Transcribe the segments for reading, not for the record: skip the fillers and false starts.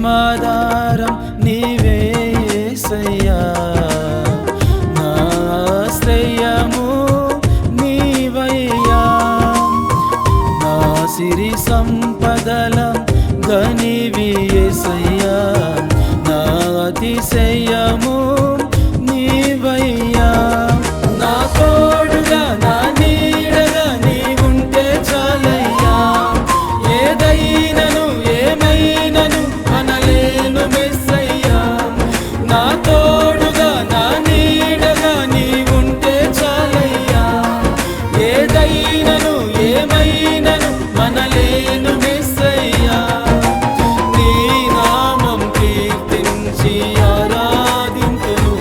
ఆధారం నీవే యేసయ్యా, నా ఆశ్రయము నీవయ్యా, నా సిరి సంపదల ధనివి యేసయ్యా, నా అతిశయము నీవయ్యా, నా తోడుగా నా నీడగా నీవుంటే చాలయ్యా, ఏదైనను ఏమైనను అనలేను మెస్సయ్యా, నా తోడుగా నా నీడగా నీవుంటే చాలయ్యా, ఏదైనను ఏమైనను మనలేను మెస్సయ్యా, నీ నామం కీర్తించి ఆరాధింతును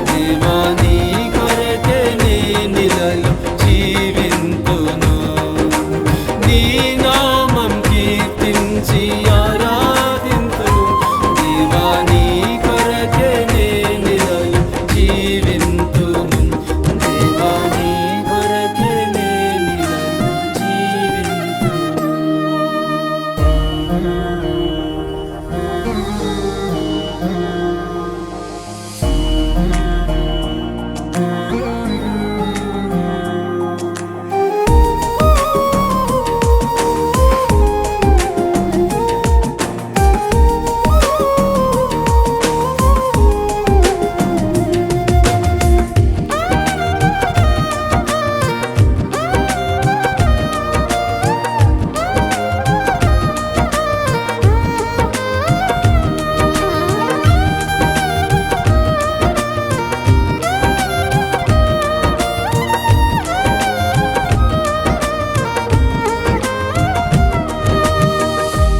దేవా, నీ కొరకే నేనిలలో జీవింతును, నీ నామం కీర్తించి ఆరాధింతును దేవా, నీ కొరకే నేనిలలో జీవింతును, దేవా, నీ కొరకే నేనిలలో జీవింతును.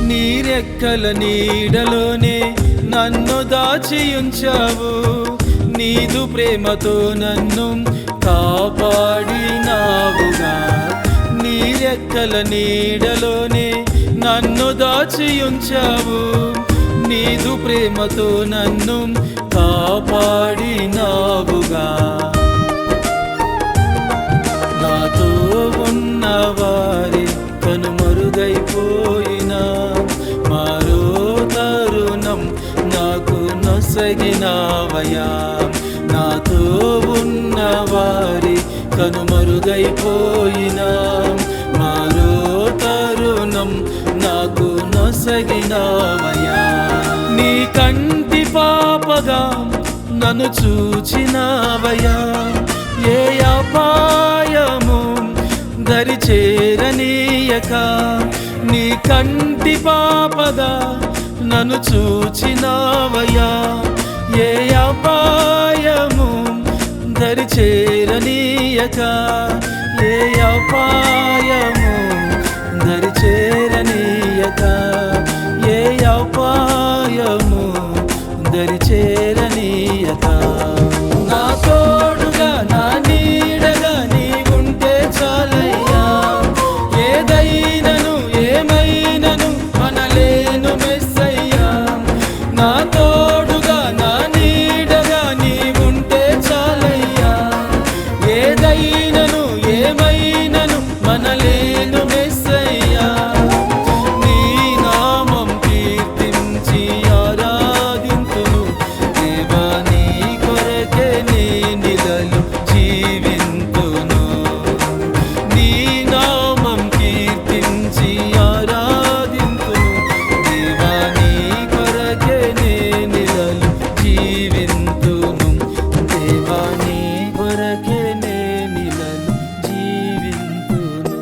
నీరెక్కల నీడలోనే నన్ను దాచి ఉంచావు, నీదు ప్రేమతో నన్ను కాపాడినావుగా, నీరెక్కల నీడలోనే నన్ను దాచి ఉంచావు, నీదు ప్రేమతో నన్ను కాపాడినావుగా, నాతో ఉన్నవారి కనుమరుగైపోయినా మరో తరుణం నాకు నొసగినావయ్యా, నాతో ఉన్నవారి కనుమరుగైపోయినా మరో తరుణం నాకు నొసగినావయ్యా, నీ కంటి పాపగా నన్ను చూచినావయ్యా, ఏ అపాయము దరి చేరనీయక, నీ కంటి పాపగా నన్ను చూచినావయ్యా, ఏ అపాయము దరి చేరనీయక, ఏ అపాయము దరి చేరనీయక, ఏ అపాయము దరి చేరనీయక, నా తోడుగా నా నీడగా నీవుంటే చాలయ్యా, ఏదైనను ఏమైనను అనలేను మెస్సయ్యా, నా తోడుగా నా నీడగా నీవుంటే చాలయ్యా, ఏదైనను ఏమైనను మనలేను మెస్సయ్యా, నీ నామం కీర్తించి ఆరాధింతును దేవా, నీ కొరకే నేనిలలో జీవింతును, నీ నామం కీర్తించి ఆరాధింతును దేవా, నీ కొరకే నేనిలలో జీవింతును, దేవా, నీ కొరకే నేనిలలో జీవింతును.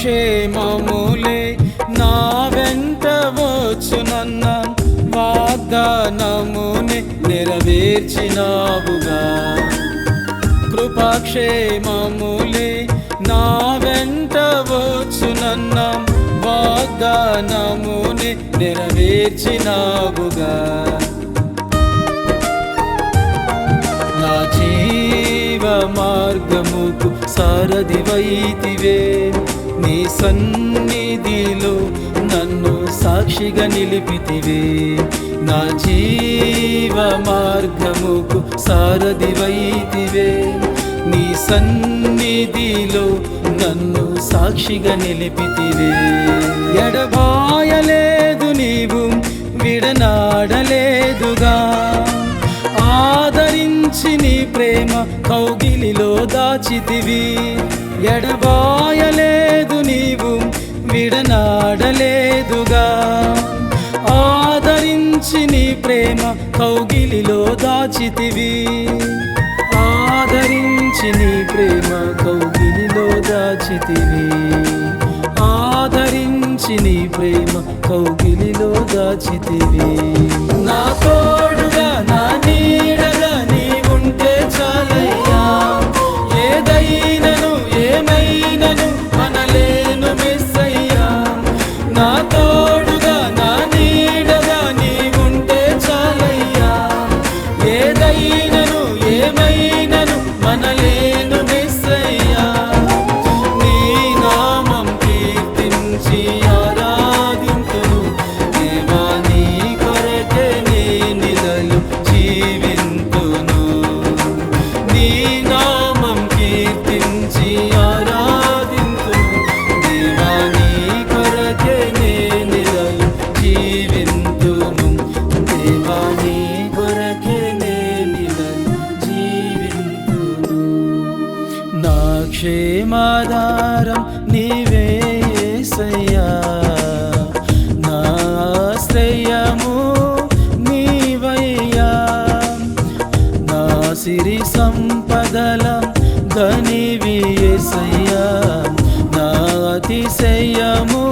కృపాక్షేమములే నా వెంట వచ్చునన్న వాగ్దానముని నెరవేర్చినావుగా. కృపాక్షేమములే నా వెంట వచ్చునన్న వాగ్దానముని నెరవేర్చినావుగా. నా జీవ మార్గముకు సారథివైతివే, నీ సన్నిధిలో నన్ను సాక్షిగా నిలిపితివే. నా జీవ మార్గముకు సారథివైతివే, నీ సన్నిధిలో నన్ను సాక్షిగా నిలిపితివే. ఎడబాయలేదు నీవు, విడనాడలేదుగా, ఆదరించి నీ ప్రేమ కౌగిలిలో దాచితివి. ఎడబాయలేదు నీవు, విడనాడలేదుగా, ఆదరించి నీ ప్రేమ కౌగిలిలో దాచితివి. ఆదరించి నీ ప్రేమ కౌగిలిలో దాచితివి. ఆదరించి నీ ప్రేమ కౌగిలిలో దాచితివి. నా తోడుగా నా నీడగా నీవుంటే చాలయ్యా, ఏదైనను ఏమైనను మనలేను మెస్సయ్యా. నా తోడుగా నా నీడగా నీవుంటే చాలయ్యా, ఏదైనను ఏమైనను మనలేను మెస్సయ్యా. నీ నామం కీర్తించి ఆరాధింతును, దేవా నీ కొరకే నేనిదలు జీవింతును. నీ నామం కీర్తించి ఆరాధింతును, దేవా నీ కొరకే నేనిదలు జీవింతును. దేవా నీ కొరకే నేనిదలు జీవింతును. నా క్షేమాధారం నీవే యేసయ్యా, నా ఆశ్రయము నీవయ్యా. నా సిరి సంపదల ధనివి యేసయ్యా, నా అతిశయము